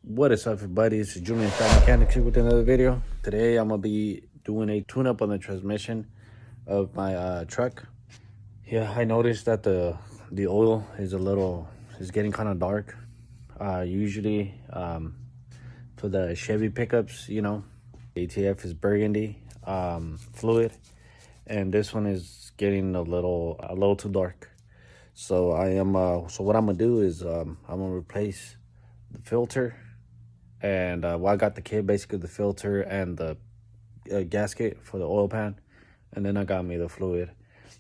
What is up, everybody? It's Julian Fat Mechanics here with another video. Today I'm gonna be doing a tune-up on the transmission of my truck. Yeah, I noticed that the oil is getting kind of dark. Usually for the Chevy pickups, ATF is burgundy fluid, and this one is getting a little too dark. So so what I'm gonna do is I'm gonna replace the filter. And well, I got the kit, basically the filter and the gasket for the oil pan, and then I got me the fluid.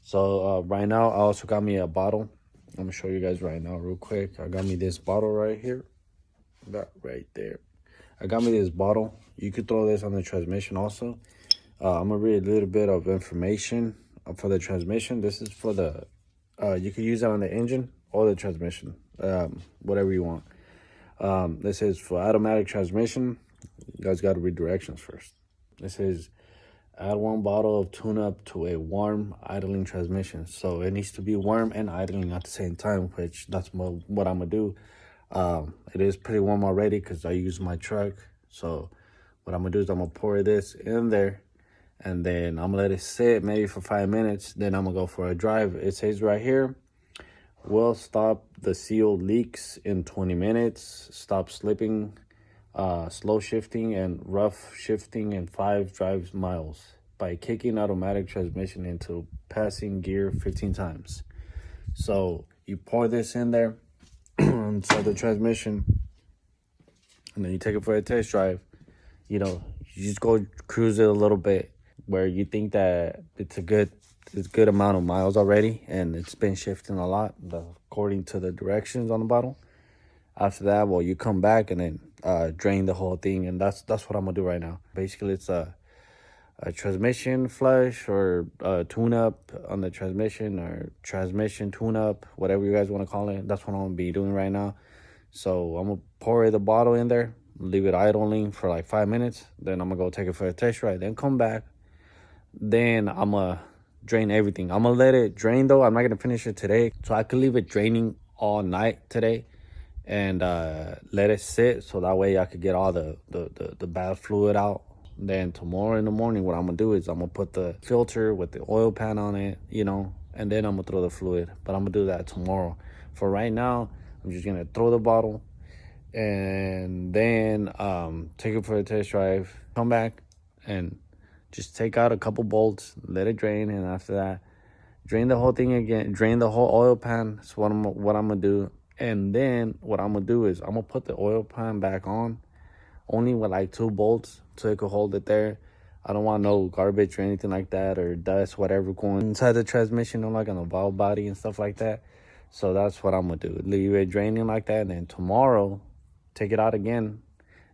So right now I also got me a bottle. I'm gonna show you guys right now real quick. I got me this bottle right here, that right there. I got me this bottle. You could throw this on the transmission also. I'm gonna read a little bit of information for the transmission. This is for the you could use it on the engine or the transmission, whatever you want. This is for automatic transmission. You guys got to read directions first. This says add 1 bottle of tune-up to a warm idling transmission. So it needs to be warm and idling at the same time, which that's what I'm gonna do. It is pretty warm already because I use my truck. So what I'm gonna do is I'm gonna pour this in there, and then I'm gonna let it sit maybe for 5 minutes. Then I'm gonna go for a drive. It says right here, will stop the sealed leaks in 20 minutes, stop slipping, slow shifting, and rough shifting in 5 drive miles by kicking automatic transmission into passing gear 15 times. So you pour this in there inside the transmission, and then you take it for a test drive. You just go cruise it a little bit where you think that it's a good amount of miles already, and it's been shifting a lot according to the directions on the bottle. After that, well, you come back and then drain the whole thing, and that's what I'm gonna do right now. Basically, it's a transmission flush or tune-up on the transmission, or transmission tune-up, whatever you guys want to call it. That's what I'm gonna be doing right now. So I'm gonna pour the bottle in there, leave it idling for like 5 minutes, then I'm gonna go take it for a test ride, then come back. Then I'm gonna drain everything. I'm gonna let it drain though. I'm not gonna finish it today, so I could leave it draining all night today and let it sit, so that way I could get all the bad fluid out. Then tomorrow in the morning, what I'm gonna do is I'm gonna put the filter with the oil pan on it, and then I'm gonna throw the fluid. But I'm gonna do that tomorrow. For right now, I'm just gonna throw the bottle and then take it for a test drive, come back and just take out a couple bolts, let it drain, and after that, drain the whole thing again, drain the whole oil pan. That's what I'm gonna do. And then what I'm gonna do is I'm gonna put the oil pan back on, only with like 2 bolts, so it could hold it there. I don't want no garbage or anything like that, or dust, whatever going inside the transmission, like on the valve body and stuff like that. So that's what I'm gonna do. Leave it draining like that, and then tomorrow, take it out again,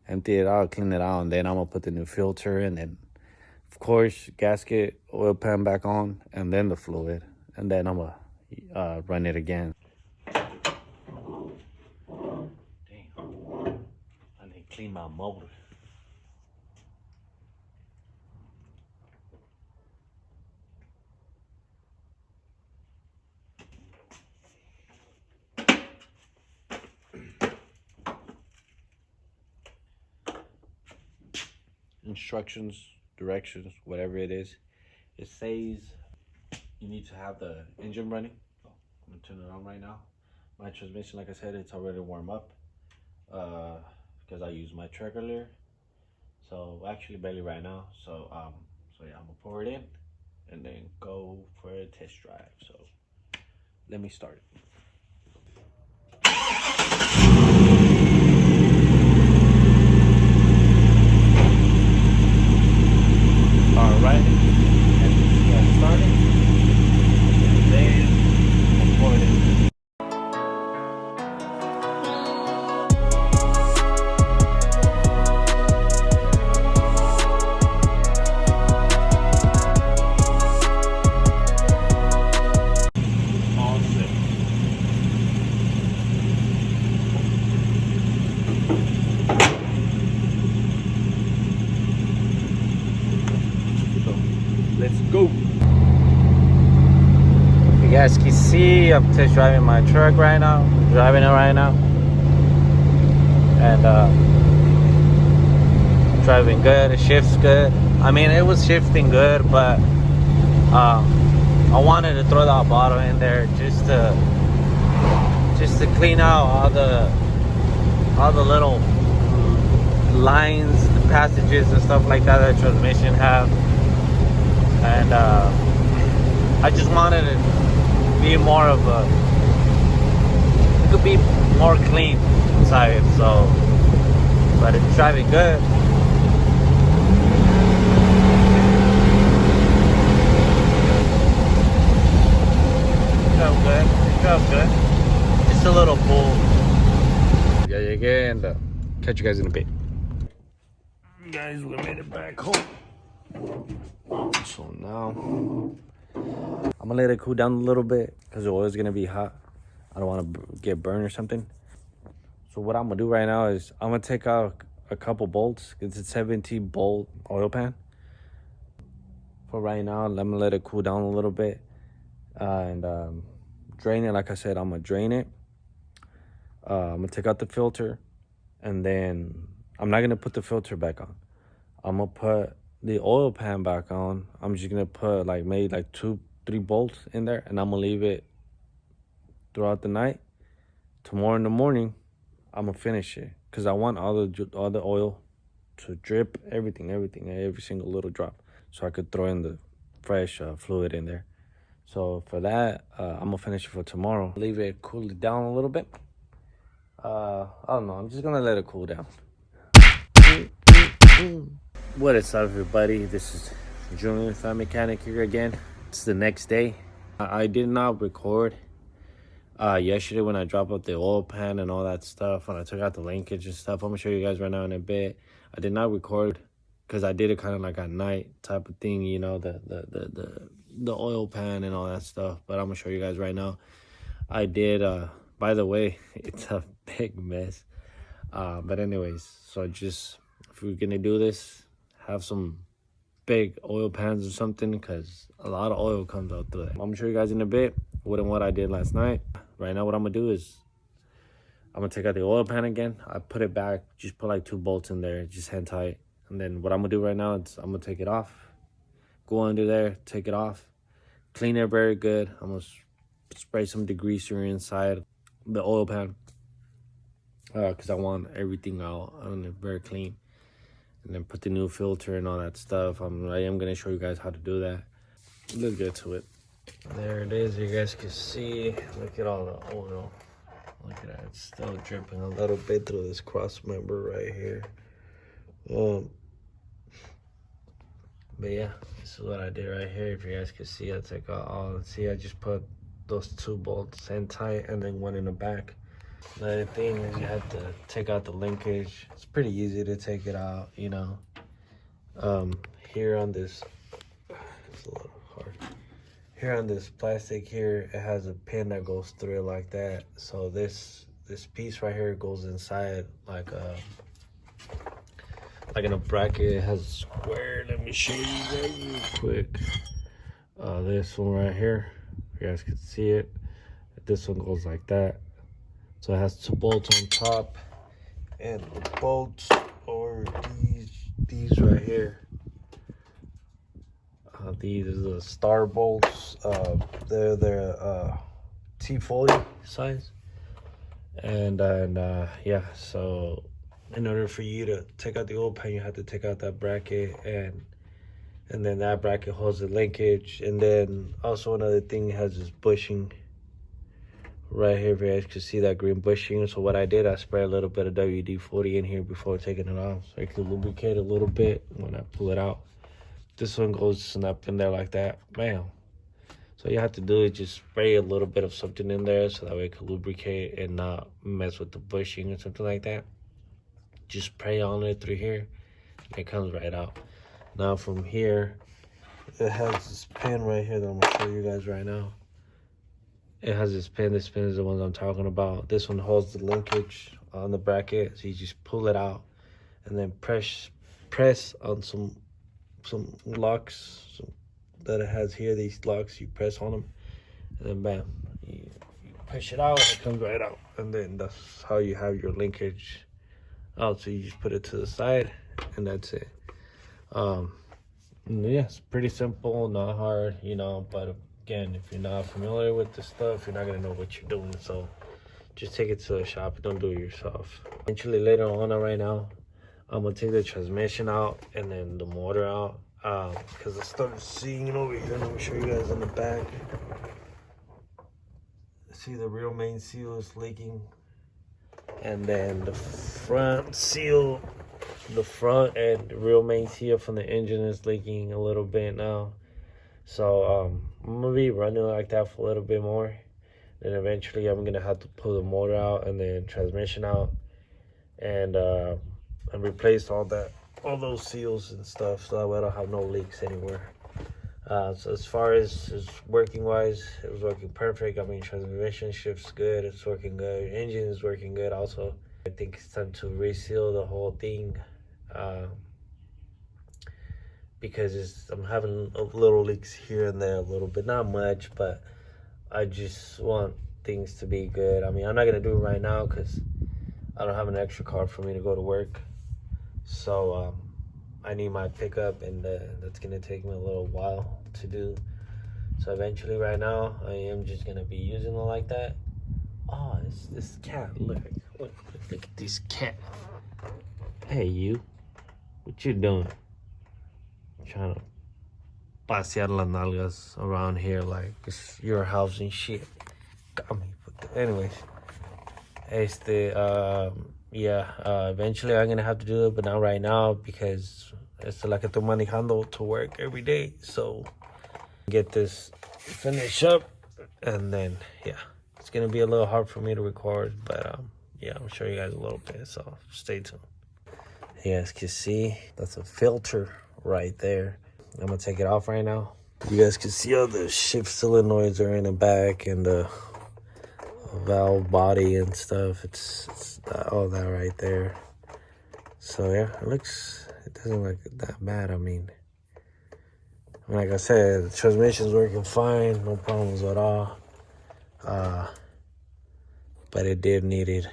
empty it out, clean it out, and then I'm gonna put the new filter, and then of course gasket, oil pan back on, and then the fluid, and then I'm gonna run it again. Damn, I need to clean my motor. Instructions, directions, whatever it is, it says you need to have the engine running. I'm gonna turn it on right now. My transmission, like I said, it's already warm up because I used my truck earlier, so actually barely right now. So yeah, I'm gonna pour it in and then go for a test drive. So let me start. All right, and get started, and then we'll pour it in. All set. Let's go. You guys can see I'm just driving my truck right now. I'm driving it right now. and driving good. It shifts good. I mean, it was shifting good, but I wanted to throw that bottle in there just to clean out all the little lines, the passages and stuff like that that transmission have. And I just wanted it to be more of a, it could be more clean inside. So, but it's driving good. It drove good. Just a little pull. Ya llegué, and catch you guys in a bit. Guys, we made it back home. So now I'm gonna let it cool down a little bit because the oil's gonna be hot. I don't want to get burned or something. So what I'm gonna do right now is I'm gonna take out a couple bolts. It's a 17 bolt oil pan. For right now, I'm gonna let it cool down a little bit and drain it. Like I said, I'm gonna drain it. I'm gonna take out the filter, and then I'm not gonna put the filter back on. I'm gonna put the oil pan back on. I'm just gonna put maybe 2-3 bolts in there, and I'm gonna leave it throughout the night. Tomorrow in the morning, I'm gonna finish it because I want all the oil to drip, every single little drop, so I could throw in the fresh fluid in there. So for that, I'm gonna finish it for tomorrow. Leave it cool it down a little bit. I don't know. I'm just gonna let it cool down. What is up, everybody? This is Julian, Fan Mechanic here again. It's the next day. I did not record yesterday when I dropped out the oil pan and all that stuff, when I took out the linkage and stuff. I'm gonna show you guys right now in a bit. I did not record because I did it kind of like at night type of thing, you know, the oil pan and all that stuff. But I'm gonna show you guys right now. I did. By the way, it's a big mess. But anyways, so just if we're gonna do this, have some big oil pans or something, because a lot of oil comes out through it. I'm gonna show you guys in a bit what I did last night. Right now, what I'm gonna do is I'm gonna take out the oil pan again. I put it back, just put 2 bolts in there, just hand tight. And then what I'm gonna do right now is I'm gonna take it off, go under there, take it off, clean it very good. I'm gonna spray some degreaser inside the oil pan because I want everything out on it very clean. And then put the new filter and all that stuff. I am gonna show you guys how to do that. Let's get to it. There it is. You guys can see. Look at all the oil. Look at that. It's still dripping a little bit through this cross member right here. But yeah, this is what I did right here. If you guys can see, I took out all. See, I just put those 2 bolts in tight and then one in the back. Another thing is you have to take out the linkage. It's pretty easy to take it out, you know. Here on this, it's a little hard. Here on this plastic here, it has a pin that goes through it like that. So this piece right here goes inside like in a bracket. It has a square. Let me show you guys real quick. This one right here, you guys can see it. This one goes like that. So it has 2 bolts on top, and the bolts are these right here. These are the star bolts. They're T40 size, and yeah. So in order for you to take out the oil pan, you have to take out that bracket, and then that bracket holds the linkage. And then also another thing, has this bushing right here. If you guys can see that green bushing. So what I did, I sprayed a little bit of WD-40 in here before taking it off, so I can lubricate a little bit when I pull it out. This one goes snap in there like that. Bam. So all you have to do is just spray a little bit of something in there so that way it can lubricate and not mess with the bushing or something like that. Just spray on it through here, and it comes right out. Now from here, it has this pin right here that I'm gonna show you guys right now. It has this pin. This pin is the one I'm talking about. This one holds the linkage on the bracket, so you just pull it out and then press on some locks that it has here. These locks, you press on them, and then bam, you push it out, and it comes right out. And then that's how you have your linkage out. So you just put it to the side, and that's it. Yeah, it's pretty simple, not hard, you know. But again, if you're not familiar with this stuff, you're not gonna know what you're doing. So just take it to the shop. Don't do it yourself. Eventually, later on, right now, I'm gonna take the transmission out and then the motor out. Because I started seeing it over here. Let me show you guys in the back. See, the rear main seal is leaking, and then the front seal, the front and rear main seal from the engine is leaking a little bit now. So I'm gonna be running like that for a little bit more. Then eventually I'm gonna have to pull the motor out and then transmission out, and replace all those seals and stuff, so that way I don't have no leaks anywhere. So as far as working wise, it was working perfect. I mean, transmission shifts good, it's working good, engine is working good also. I think it's time to reseal the whole thing, because I'm having a little leaks here and there a little bit, not much, but I just want things to be good. I mean, I'm not gonna do it right now because I don't have an extra car for me to go to work. So I need my pickup, and that's gonna take me a little while to do. So eventually, right now, I am just gonna be using it like that. Oh, it's this cat. Look at this cat. Hey, you. What you doing? Trying to pasear las nalgas around here like it's your house and shit. Got me. Anyways, eventually I'm gonna have to do it, but not right now because it's like estoy manejando to work every day. So get this finished up, and then yeah, it's gonna be a little hard for me to record, but yeah, I'll show you guys a little bit, so stay tuned. You guys can see that's a filter right there. I'm gonna take it off right now. You guys can see all the shift solenoids are in the back, and the valve body and stuff. It's all that right there. So yeah, it doesn't look that bad. I mean, like I said, the transmission's working fine, no problems at all. But it did needed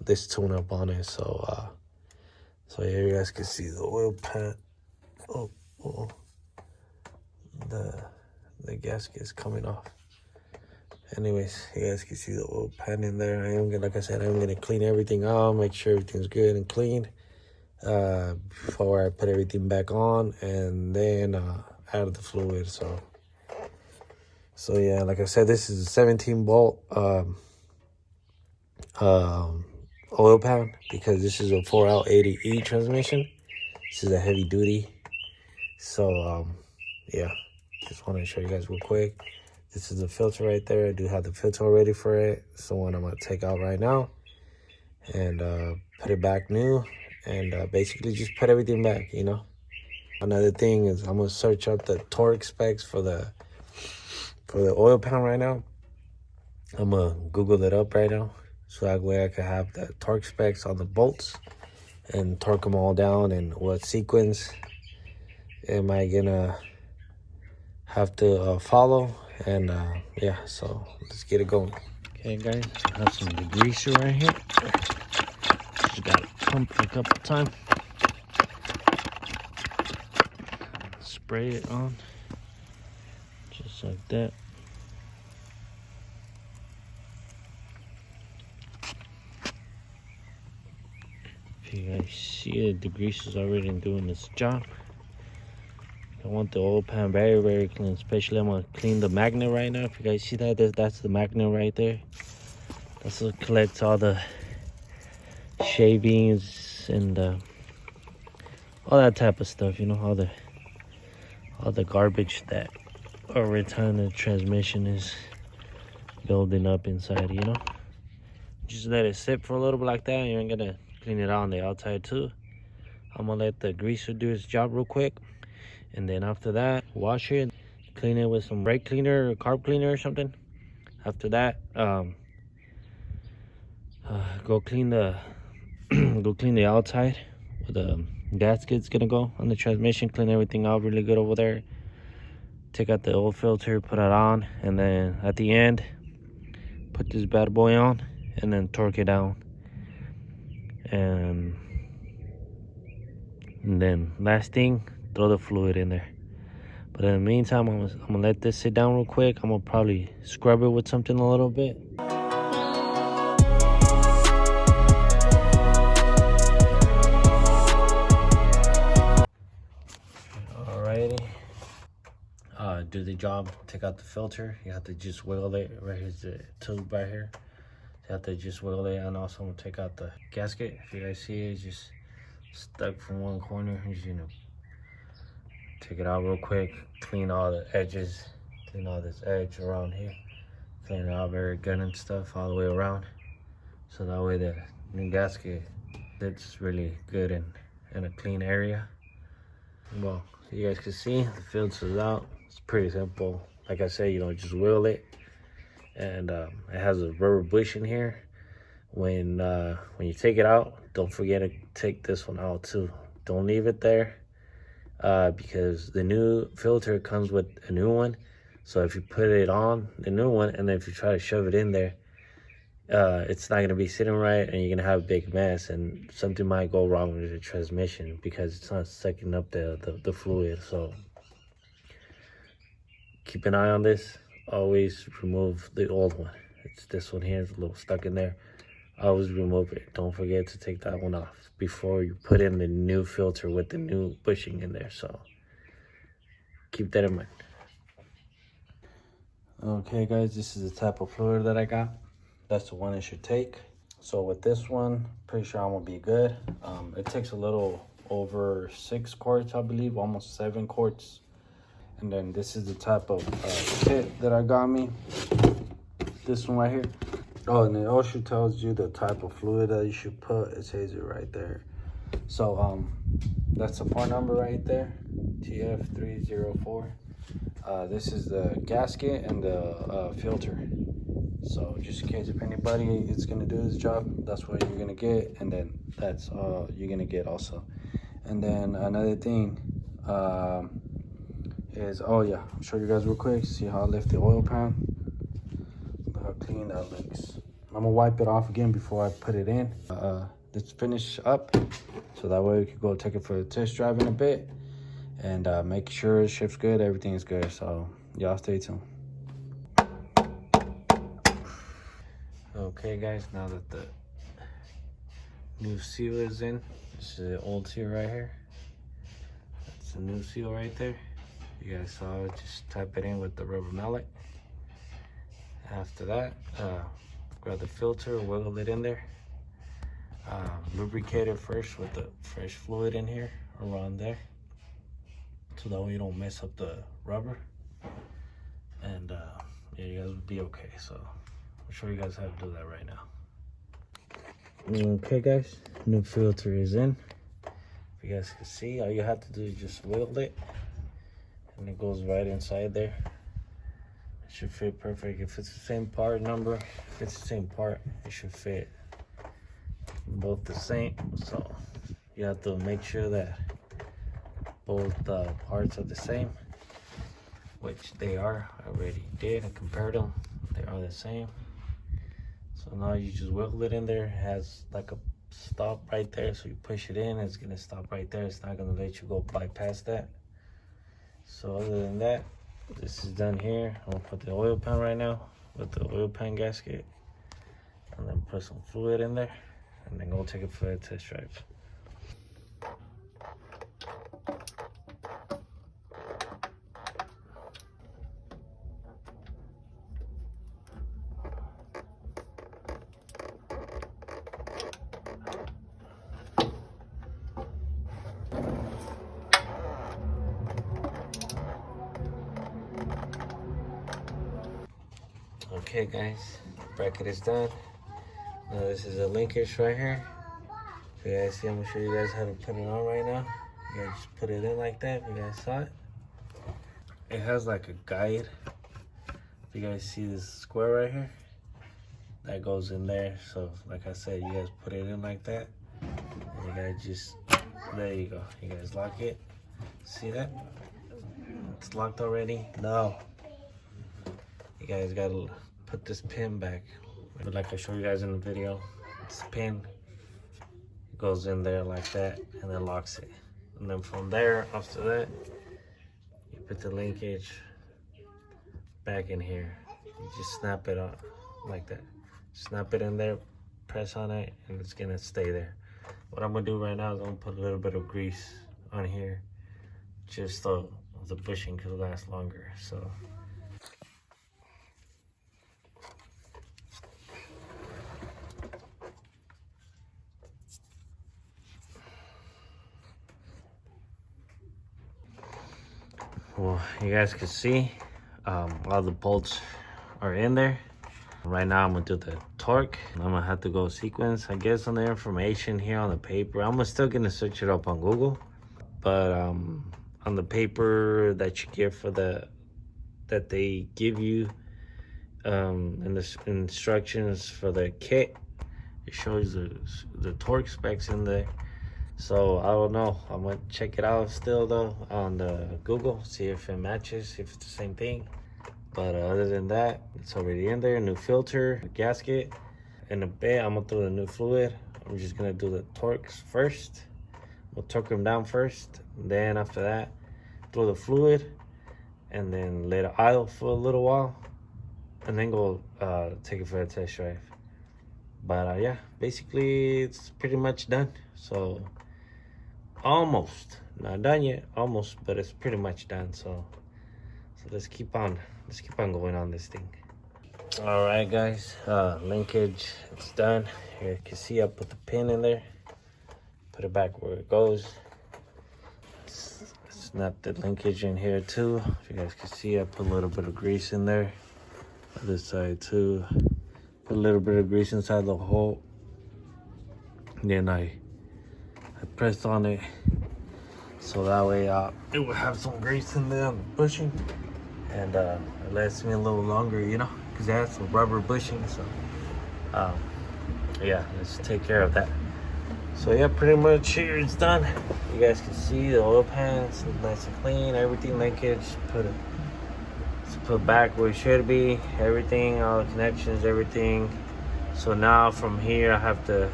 this tune-up on it. So yeah, you guys can see the oil pan. The gasket is coming off. Anyways, you guys can see the oil pan in there. Like I said, I'm gonna clean everything out, make sure everything's good and clean before I put everything back on, and then add the fluid. So yeah, like I said, this is a 17 volt oil pan, because this is a 4L80E transmission. This is a heavy duty. So yeah, just want to show you guys real quick. This is the filter right there. I do have the filter ready for it. It's the one I'm gonna take out right now and put it back new, and basically just put everything back, you know. Another thing is I'm gonna search up the torque specs for the oil pan right now. I'm gonna Google it up right now, so that way I can have the torque specs on the bolts and torque them all down, and what sequence am I gonna have to follow. And yeah, so let's get it going. Okay guys, I got some degreaser right here. Just gotta pump it a couple times, spray it on just like that. If you guys see it, the grease is already doing its job. I want the oil pan very, very clean. Especially I'm gonna clean the magnet right now. If you guys see that, that's the magnet right there. That's what collects all the shavings and all that type of stuff, you know, all the garbage that over time the transmission is building up inside, you know. Just let it sit for a little bit like that. You ain't gonna clean it out on the outside too. I'm gonna let the greaser do its job real quick, and then after that, wash it, clean it with some brake cleaner or carb cleaner or something. After that, go clean the outside where the gasket's gonna go on the transmission. Clean everything out really good over there. Take out the oil filter, put it on, and then at the end, put this bad boy on, and then torque it down. And then last thing, throw the fluid in there. But in the meantime, I'm gonna let this sit down real quick. I'm gonna probably scrub it with something a little bit. Alrighty. Do the job, take out the filter. You have to just wiggle it. Right here's the tube right here. You have to just wiggle it, and also I'm gonna take out the gasket. If you guys see it, it's just stuck from one corner. Just, you know, take it out real quick, clean all the edges, clean all this edge around here, clean it out very good and stuff all the way around. So that way the new gasket sits really good in a clean area. Well, you guys can see the filter's out. It's pretty simple. Like I said, you know, just wiggle it. And it has a rubber bush in here. When you take it out, don't forget to take this one out too. Don't leave it there, because the new filter comes with a new one. So if you put it on the new one, and then if you try to shove it in there, it's not going to be sitting right, and you're going to have a big mess, and something might go wrong with the transmission because it's not sucking up the fluid. So keep an eye on this. Always remove the old one. It's this one here, it's a little stuck in there. Always remove it. Don't forget to take that one off before you put in the new filter with the new bushing in there. So keep that in mind. Okay guys, this is the type of fluid that I got. That's the one it should take. So with this one, pretty sure I'm gonna be good. It takes a little over 6 quarts, I believe, almost 7 quarts. And then this is the type of kit that I got me. This one right here. Oh, and it also tells you the type of fluid that you should put. It says it right there. So that's the part number right there, TF304. This is the gasket and the filter. So just in case if anybody is gonna do this job, that's what you're gonna get, and then that's all you're gonna get also. And then another thing is, oh yeah, I'll show you guys real quick. See how I lift the oil pan? Look how clean that looks. I'm gonna wipe it off again before I put it in. Let's finish up, so that way we can go take it for a test drive in a bit, and make sure it ships good, everything is good. So y'all stay tuned. Okay guys, now that the new seal is in, this is the old seal right here. That's the new seal right there. You guys saw it, just type it in with the rubber mallet. After that, grab the filter, wiggle it in there. Lubricate it first with the fresh fluid in here, around there. So that way you don't mess up the rubber. And yeah, you guys will be okay. So I'll show you guys how to do that right now. Okay guys, new filter is in. If you guys can see, all you have to do is just wiggle it, and it goes right inside there. It should fit perfect. If it's the same part number, if it's the same part, it should fit both the same. So you have to make sure that both parts are the same, which they are. I already did. I compared them. They are the same. So now you just wiggle it in there. It has like a stop right there, so you push it in, it's gonna stop right there. It's not gonna let you go bypass that. So other than that, this is done here. I'm gonna put the oil pan right now with the oil pan gasket, and then put some fluid in there, and then go take it for a test drive. Okay guys, bracket is done. Now this is a linkage right here. So you guys see, I'm gonna show you guys how to put it on right now. You guys just put it in like that. If you guys saw it, it has like a guide. If you guys see this square right here, that goes in there. So like I said, you guys put it in like that, and you guys just, there you go. You guys lock it. See that? It's locked already. Now you guys gotta put this pin back. But like I showed you guys in the video, this pin goes in there like that and then locks it. And then from there, after that, you put the linkage back in here. You just snap it on like that. Snap it in there, press on it, and it's gonna stay there. What I'm gonna do right now is I'm gonna put a little bit of grease on here, just so the bushing could last longer. So. Well, you guys can see all the bolts are in there. Right now I'm gonna do the torque. I'm gonna have to go sequence, I guess, on the information here on the paper. I'm still gonna search it up on Google, but on the paper that you get for that they give you in the instructions for the kit, it shows the torque specs in there. So I don't know, I'm gonna check it out still though on the Google, see if it matches, if it's the same thing. But other than that, it's already in there. New filter, gasket. In a bit, I'm gonna throw the new fluid. I'm just gonna do the torques first. We'll torque them down first. Then after that, throw the fluid, and then let it idle for a little while, and then go take it for a test drive. But yeah, basically it's pretty much done. So almost, not done yet, almost, but it's pretty much done. So let's keep on going on this thing. All right, guys, linkage, it's done. Here you can see I put the pin in there, put it back where it goes. Snap the linkage in here too. If you guys can see, I put a little bit of grease in there. This side too, put a little bit of grease inside the hole. And then I pressed on it so that way it will have some grease in there on the bushing, and it lasts me a little longer, you know, because it has some rubber bushing. So yeah, let's take care of that. So yeah, pretty much here it's done. You guys can see the oil pans nice and clean, everything linkage put back where it should be, everything, all the connections, everything. So now from here I have to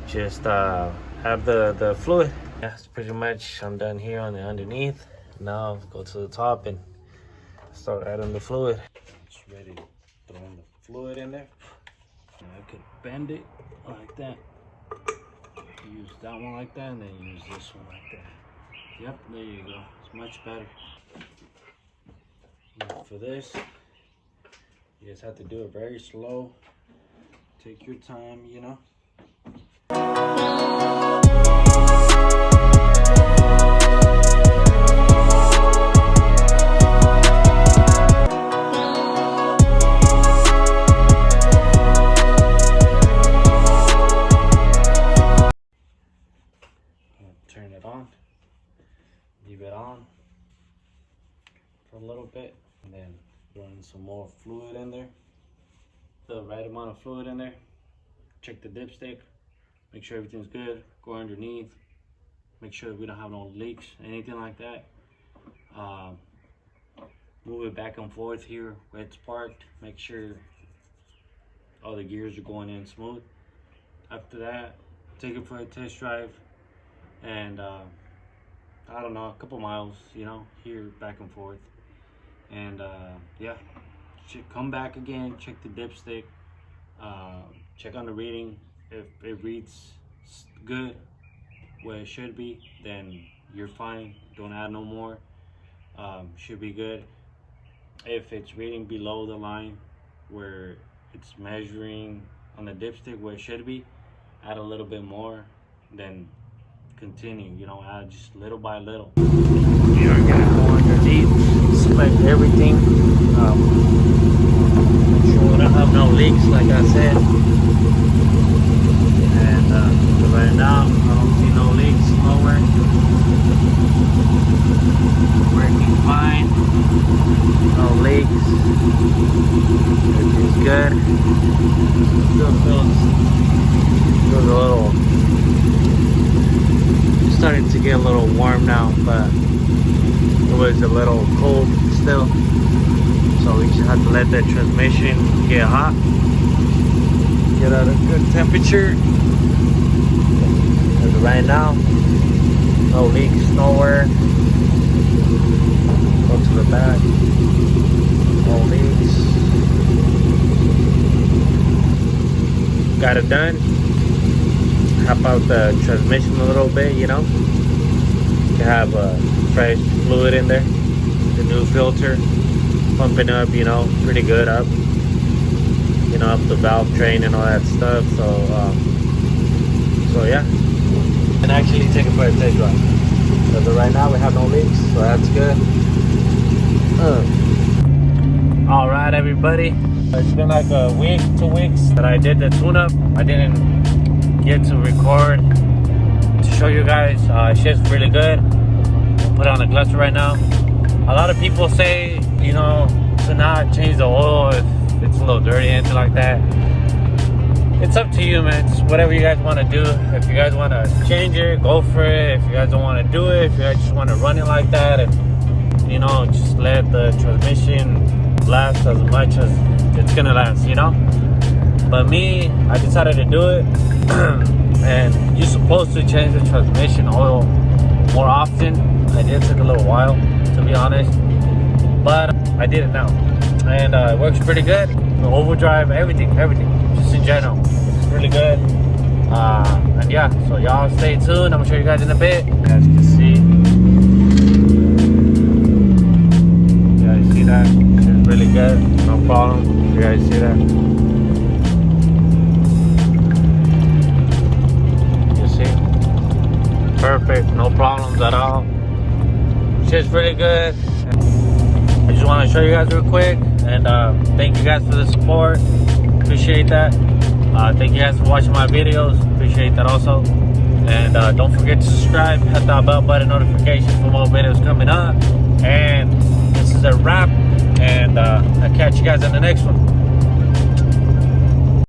just have the fluid. That's pretty much, I'm done here on the underneath. Now I'll go to the top and start adding the fluid. It's ready to throw in the fluid in there. And I could bend it like that. Use that one like that, and then use this one like that. Yep, there you go. It's much better. Now for this, you just have to do it very slow. Take your time, you know. Turn it on, leave it on for a little bit, and then throw in some more fluid in there, the right amount of fluid in there. Check the dipstick, make sure everything's good. Go underneath, make sure we don't have no leaks, anything like that. Move it back and forth here where it's parked, make sure all the gears are going in smooth. After that, take it for a test drive, and I don't know, a couple miles, you know, here back and forth. And yeah, come back again, check the dipstick, check on the reading. If it reads good where it should be, then you're fine, don't add no more. Should be good. If it's reading below the line where it's measuring on the dipstick where it should be, add a little bit more, then continue, you know, add just little by little. You're gonna go underneath, select everything, make sure we don't have no leaks, like I said. And right now, I don't see no leaks nowhere. Working fine, no leaks, everything's good. Still feels a little, starting to get a little warm now, but it was a little cold still, so we just had to let the transmission get hot, get at a good temperature. right now. No leaks nowhere. Go to the back. No leaks. Got it done. Hop out the transmission a little bit, you know. You have fresh fluid in there. The new filter pumping up, you know, pretty good up. You know, up the valve train and all that stuff. So yeah. And actually take it for a test drive. But right now we have no leaks, so that's good. All right, everybody. It's been like a week, 2 weeks that I did the tune-up. I didn't get to record to show you guys. Shit's really good. I'll put it on the cluster right now. A lot of people say, you know, to not change the oil if it's a little dirty, anything like that. It's up to you, man. It's whatever you guys want to do. If you guys want to change it, go for it. If you guys don't want to do it, if you guys just want to run it like that, and you know, just let the transmission last as much as it's gonna last, you know. But me, I decided to do it. And you're supposed to change the transmission oil more often. I did take a little while, to be honest, but I did it now, and it works pretty good. The overdrive, everything, just in general, it's really good. And yeah, so y'all stay tuned. I'm gonna show you guys in a bit. You guys can see. You guys see that? It's really good, no problem. You guys see that? You see? Perfect, no problems at all. Shit's really good. I just want to show you guys real quick, and thank you guys for the support. Appreciate that. Thank you guys for watching my videos. Appreciate that also. And don't forget to subscribe. Hit that bell button notification for more videos coming up. And this is a wrap. And I'll catch you guys in the next one.